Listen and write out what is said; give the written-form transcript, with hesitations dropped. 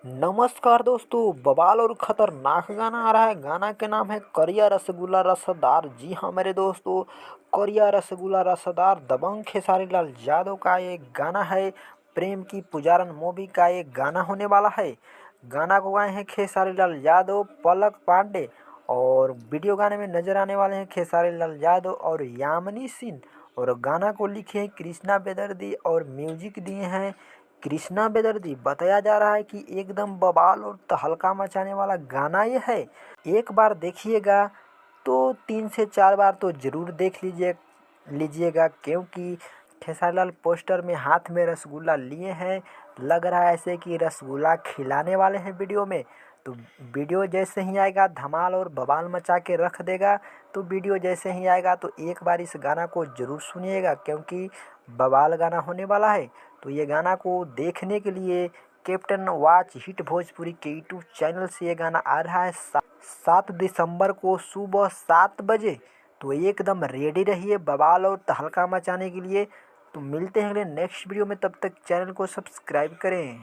नमस्कार दोस्तों, बवाल और खतरनाक गाना आ रहा है। गाना के नाम है करिया रसगुल्ला रसदार। जी हाँ मेरे दोस्तों, करिया रसगुल्ला रसदार दबंग खेसारी लाल यादव का ये गाना है। प्रेम की पुजारन मूवी का ये गाना होने वाला है। गाना को गाए हैं खेसारी लाल यादव, पलक पांडे। और वीडियो गाने में नजर आने वाले हैं खेसारी लाल यादव और यामिनी सिंह। और गाना को लिखे हैं कृष्णा बेदर्दी और म्यूजिक दिए हैं कृष्णा बेदर्दी। बताया जा रहा है कि एकदम बवाल और तहलका मचाने वाला गाना ये है। एक बार देखिएगा तो 3 से 4 बार तो ज़रूर देख लीजिएगा, क्योंकि खेसारी लाल पोस्टर में हाथ में रसगुल्ला लिए हैं। लग रहा है ऐसे कि रसगुल्ला खिलाने वाले हैं वीडियो में। तो वीडियो जैसे ही आएगा धमाल और बवाल मचा के रख देगा। तो वीडियो जैसे ही आएगा तो एक बार इस गाना को ज़रूर सुनिएगा, क्योंकि बवाल गाना होने वाला है। तो ये गाना को देखने के लिए कैप्टन वॉच हिट भोजपुरी के यूट्यूब चैनल से ये गाना आ रहा है 7 दिसंबर को सुबह 7 बजे। तो एकदम रेडी रहिए बवाल और तहलका मचाने के लिए। तो मिलते हैं अगले नेक्स्ट वीडियो में, तब तक चैनल को सब्सक्राइब करें।